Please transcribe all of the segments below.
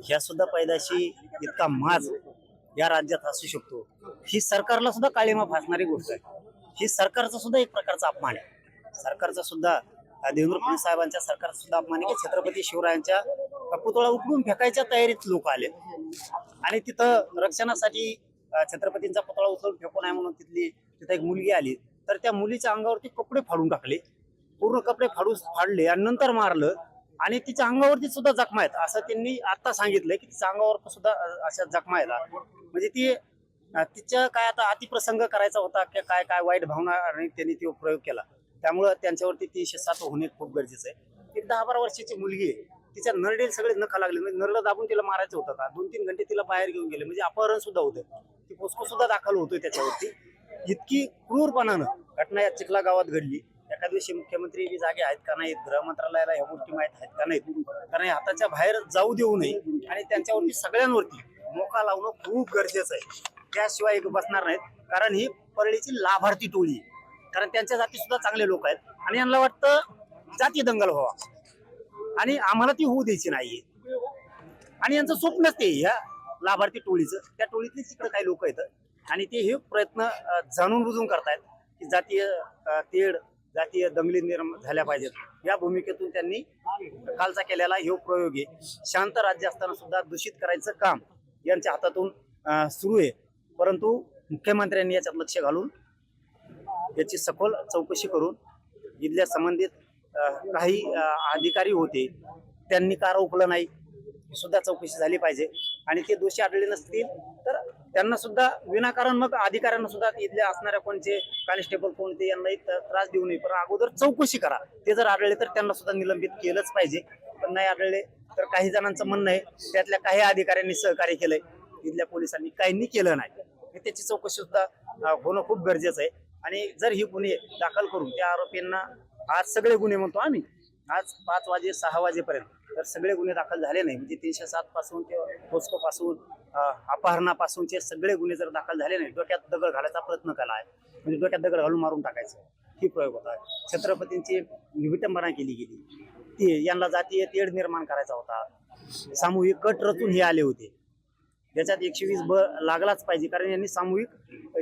ह्या सुद्धा पैदाशी इतका माज या राज्यात असू शकतो, ही सरकारला सुद्धा काळीमा फासणारी गोष्ट आहे. ही सरकारचा सुद्धा एक प्रकारचा अपमान आहे. सरकारचा सुद्धा देवेंद्र फडणवीस साहेबांच्या सरकारचा सुद्धा अपमान आहे की छत्रपती शिवरायांच्या पुतळा उठवून फेकायच्या तयारीत लोक आले आणि तिथं रक्षणासाठी छत्रपतींचा पुतळा उचलून फेकू नये म्हणून तिथं एक मुलगी आली, तर त्या मुलीच्या अंगावरती कपडे फाडून टाकले, पूर्ण कपडे फाडले आणि नंतर मारलं आणि तिच्या अंगावरती सुद्धा जखमा आहेत असं त्यांनी आता सांगितलंय की तिच्या अंगावर सुद्धा अशा जखमा आहेत. म्हणजे ती तिच्या काय आता अतिप्रसंग करायचा होता की काय काय वाईट भावना आणि त्यांनी तो प्रयोग केला, त्यामुळं त्यांच्यावरती 307 होणे खूप गरजेचं आहे. एक 10-12 वर्षाची मुलगी आहे, तिच्या नरडेल सगळे नखा लागले, म्हणजे नरडं दाबून तिला मारायचं होतं का, 2-3 घंटे तिला बाहेर घेऊन गेले, म्हणजे अपहरण सुद्धा होतं, ती पोस्को सुद्धा दाखल होतोय त्याच्यावरती. इतकी क्रूरपणानं घटना या चिखला गावात घडली. एका दिवशी मुख्यमंत्री बी जागे आहेत का नाहीत, गृह मंत्रालयाला ह्या गोष्टी माहीत आहेत का नाहीत, कारण हाताच्या बाहेर जाऊ देऊ नये आणि त्यांच्यावरती सगळ्यांवरती मोका लावणं खूप गरजेचं आहे. त्याशिवाय बसणार नाहीत, कारण ही परळीची लाभार्थी टोळी आहे. कारण त्यांच्या जाती सुद्धा चांगले लोक आहेत आणि यांना वाटतं जाती दंगल व्हावा आणि आम्हाला ती होऊ द्यायची नाहीये आणि यांचं स्वप्नच ते ह्या लाभार्थी टोळीचं. त्या टोळीतलीच इकडे काही लोक आहेत आणि ते हे प्रयत्न जाणून बुजून करतायत की जातीय तेढ, जातीय दंगली निर्माण झाल्या पाहिजेत. या भूमिकेतून त्यांनी कालचा केलेला हे प्रयोग आहे. शांत राज्य असताना सुद्धा दूषित करायचं काम यांच्या हातातून सुरू आहे, परंतु मुख्यमंत्र्यांनी याच्यात लक्ष घालून याची सखोल चौकशी करून इथल्या संबंधित काही अधिकारी होते त्यांनी का रोखलं नाही सुद्धा चौकशी झाली पाहिजे आणि ते दोषी आढळले नसतील तर त्यांना सुद्धा विनाकारण मग अधिकाऱ्यांना सुद्धा इथल्या असणाऱ्या कोणते कॉन्स्टेबल कोणते यांनाही त्रास देऊ नये, पण अगोदर चौकशी करा. ते जर आढळले तर त्यांना सुद्धा निलंबित केलंच पाहिजे, पण नाही आढळले तर काही जणांचं म्हणणं आहे त्यातल्या काही अधिकाऱ्यांनी सहकार्य केलंय, इथल्या पोलिसांनी काहींनी केलं नाही. त्याची चौकशी सुद्धा होणं खूप गरजेचं आहे आणि जर ही गुन्हे दाखल करून त्या आरोपींना आज सगळे गुन्हे म्हणतो आम्ही आज 5 वाजे 6 वाजेपर्यंत तर सगळे गुन्हे दाखल झाले नाही, म्हणजे 307 पासून ते पोस्को पासून अपहरणापासूनचे सगळे गुन्हे जर दाखल झाले नाही, डोक्यात दगड घालायचा प्रयत्न केला आहे, म्हणजे डोक्यात दगड घालून मारून टाकायचं ही प्रयोग होता. छत्रपतींची विटंबना केली गेली, ती यांना जातीय तेढ निर्माण करायचा होता, सामूहिक कट रचून हे आले होते. त्याच्यात 120 लागलाच पाहिजे, कारण यांनी सामूहिक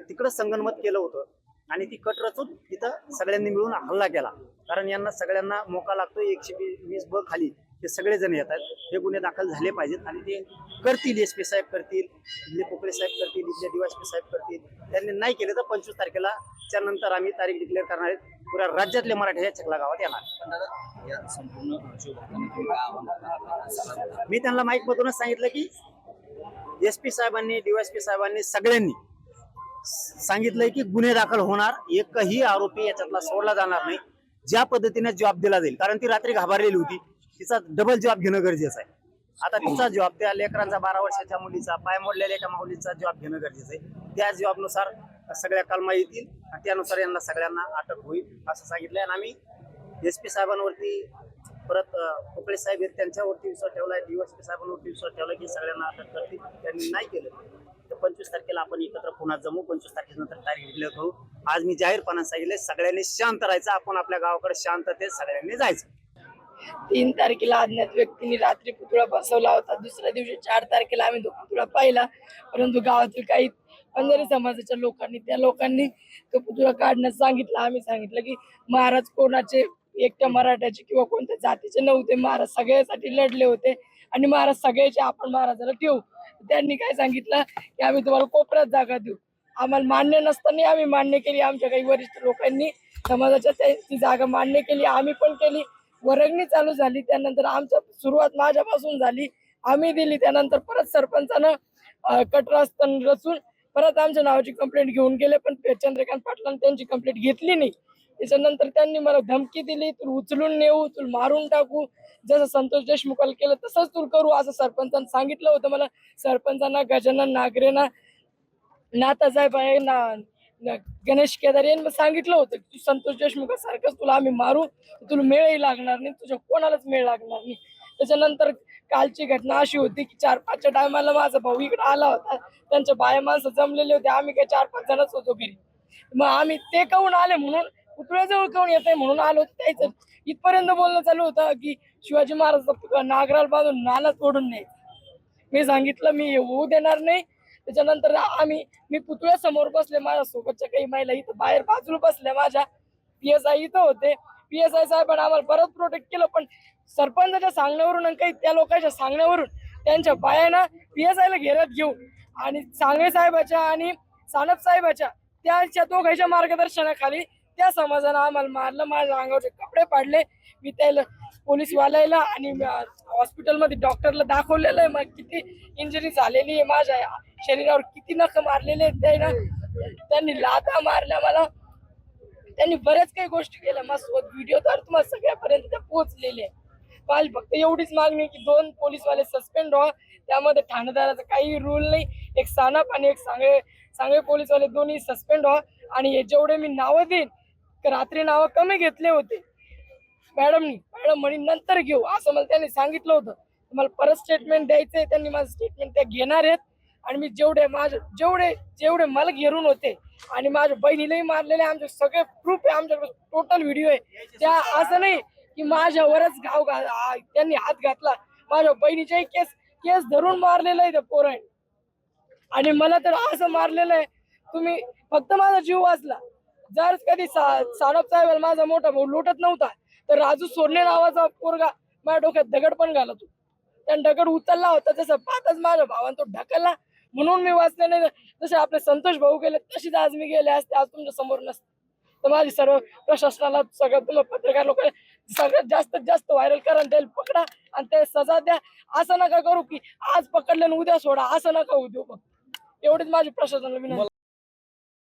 तिकडं संगनमत केलं होतं आणि ती कट रचून तिथं सगळ्यांनी मिळून हल्ला केला, कारण यांना सगळ्यांना मोका लागतो. 120 खाली ते सगळेजण येतात. हे गुन्हे दाखल झाले पाहिजेत आणि ते करतील, SP साहेब करतील, इथले पोकळे साहेब करतील, इथले DYSP साहेब करतील. त्यांनी नाही केले तर 25 तारखेला त्यानंतर आम्ही तारीख डिक्लेअर करणार आहेत. पुऱ्या राज्यातले मराठी या चिखला गावात येणार. मी त्यांना माईक मधूनच सांगितलं की SP साहेबांनी, DYSP साहेबांनी सगळ्यांनी सांगितलंय की गुन्हे दाखल होणार, एकही आरोपी याच्यातला सोडला जाणार नाही. ज्या पद्धतीने जॉब दिला जाईल, कारण ती रात्री घाबरलेली होती, तिचा डबल जॉब घेणं गरजेचं आहे. आता तिचा जॉब त्या लेकरांचा 12 वर्षाच्या मुलीचा पाय मोडलेल्या एका मुलीचा जॉब घेणं गरजेचं आहे. त्या जॉबनुसार सगळ्या कलमा येतील आणि त्यानुसार यांना सगळ्यांना अटक होईल असं सांगितलंय. आणि आम्ही SP साहेबांवरती परत पोकळे साहेब आहेत त्यांच्यावरती विश्वास ठेवलाय, DYSP साहेबांवरती विश्वास ठेवलाय की सगळ्यांना अटक करतील. त्यांनी नाही केलं तर 25 तारखेला आपण एकत्र पुन्हा जमू. 25 तारखेनंतर तारीख डिक्लेअर करू. आज मी जाहीरपणाने सांगितले सगळ्यांनी शांत राहायचं, आपण आपल्या गावाकडे शांततेत सगळ्यांनी जायचं. 3 तारखेला अज्ञात व्यक्तींनी रात्री पुतळा बसवला होता. दुसऱ्या दिवशी 4 तारखेला आम्ही तो पुतळा पाहिला, परंतु गावातील काही पंजाबी समाजाच्या लोकांनी तो पुतळा काढण्यास सांगितलं. आम्ही सांगितलं की महाराज कोणाचे एकट्या मराठ्याचे किंवा कोणत्या जातीचे नव्हते, महाराज सगळ्यासाठी लढले होते आणि महाराज सगळ्याचे आपण महाराजाला ठेवू. त्यांनी काय सांगितलं की आम्ही तुम्हाला कोपऱ्यात जागा देऊ. आम्हाला मान्य नसताना आम्ही मान्य केली. आमच्या काही वरिष्ठ लोकांनी समाजाच्या ती जागा मान्य केली, आम्ही पण केली. वर्गणी चालू झाली, त्यानंतर आमच्या सुरुवात माझ्यापासून झाली, आम्ही दिली. त्यानंतर परत सरपंचानं कटरस्थान रचून परत आमच्या नावाची कंप्लेंट घेऊन गेले, पण चंद्रकांत पाटलांनी त्यांची कंप्लेंट घेतली नाही. त्याच्यानंतर त्यांनी मला धमकी दिली, तुला उचलून नेऊ, तुला मारून टाकू, जसं संतोष देशमुखाला केलं तसंच तुला करू असं सरपंचानं सांगितलं होतं मला. सरपंचांना, गजानन नागरेंना, नातासाहेब आहे ना, गणेश केदार यांनी सांगितलं होतं की तू संतोष देशमुखासारखंच तुला आम्ही मारू, तुला मेळही लागणार नाही, तुझ्या कोणालाच मेळ लागणार नाही. त्याच्यानंतर कालची घटना अशी होती की 4-5च्या टायमाला माझा भाऊ इकडे आला होता, त्यांच्या बाया माणसं जमलेले होते, आम्ही काय 4-5 जणच होतो घरी. मग आम्ही ते कहून आले म्हणून पुतळ्याजवळ कहून येत आहे म्हणून आलो होतो. त्याच इथपर्यंत बोलणं चालू होतं की शिवाजी महाराज नागराला बांधून नाला तोडून न्यायचं. मी सांगितलं मी होऊ देणार नाही. त्याच्यानंतर मी पुतळ्यासमोर बसले, माझ्या सोबतच्या काही महिला इथं बाहेर बाजूला बसल्या, माझ्या PSI इथं होते. PSI साहेबांनी आम्हाला परत प्रोटेक्ट केलं, पण सरपंचाच्या सांगण्यावरून आणि काही त्या लोकांच्या सांगण्यावरून त्यांच्या बायांना PSI ला घेरत घेऊन आणि सांगळे साहेबाच्या आणि सानप साहेबाच्या त्यांच्या दोघांच्या मार्गदर्शनाखाली त्या समाजानं आम्हाला मारलं. माझ्या अंगावरचे कपडे पाडले. मी त्याला पोलीसवाल्याला आणि हॉस्पिटलमध्ये डॉक्टरला दाखवलेलं आहे मग किती इंजुरी झालेली आहे, माझ्या शरीरावर किती नख मारलेले आहेत. त्यांनी लाथा मारल्या मला, त्यांनी बऱ्याच काही गोष्टी केल्या. माझ्यासोबत व्हिडिओ तर तुम्हाला सगळ्यापर्यंत पोहोचलेले आहे. माझी फक्त एवढीच मागणी की 2 पोलीसवाले सस्पेंड व्हा, त्यामध्ये ठाणेदाराचा काही रूल नाही. एक सानप आणि एक सांगळे पोलीसवाले दोन्ही सस्पेंड व्हा. आणि हे जेवढे मी नावं देईन, रात्री नावं कमी घेतले होते मॅडम म्हणे नंतर घेऊ असं मला त्यांनी सांगितलं होतं. मला परत स्टेटमेंट द्यायचंय, त्यांनी माझं स्टेटमेंट त्या घेणार आहेत. आणि मी जेवढे मला घेरून होते आणि माझ्या बहिणीलाही मारलेले आमचे सगळे प्रूफ आहे, आमच्याकडे टोटल व्हिडिओ आहे. त्या असं नाही की माझ्यावरच त्यांनी हात घातला, माझ्या बहिणीच्याही केस धरून मारलेलं आहे त्या पोराने. आणि मला तर असं मारलेलं आहे, तुम्ही फक्त माझा जीव वाचला. जर कधी सानप साहेब माझा मोठा भाऊ लुटत नव्हता तर राजू सोरणे नावाचा पोरगा माझ्या डोक्यात दगड पण घालत होता. त्याने दगड उचलला होता, जसं पाहताच माझ्या भावाने तो ढकलला म्हणून मी वाचले. नाही जसे आपले संतोष भाऊ गेले तशीच आज मी गेले असते, आज तुमच्या समोर नसते. तर माझी सर्व प्रशासनाला सगळं तुम्ही पत्रकार लोक सगळ्यात जास्त व्हायरल करा आणि त्याला पकडा आणि ते सजा द्या. असं नका करू की आज पकडलं आणि उद्या सोडा, असं नका होऊ देऊ. एवढीच माझी प्रशासनाला विनंती.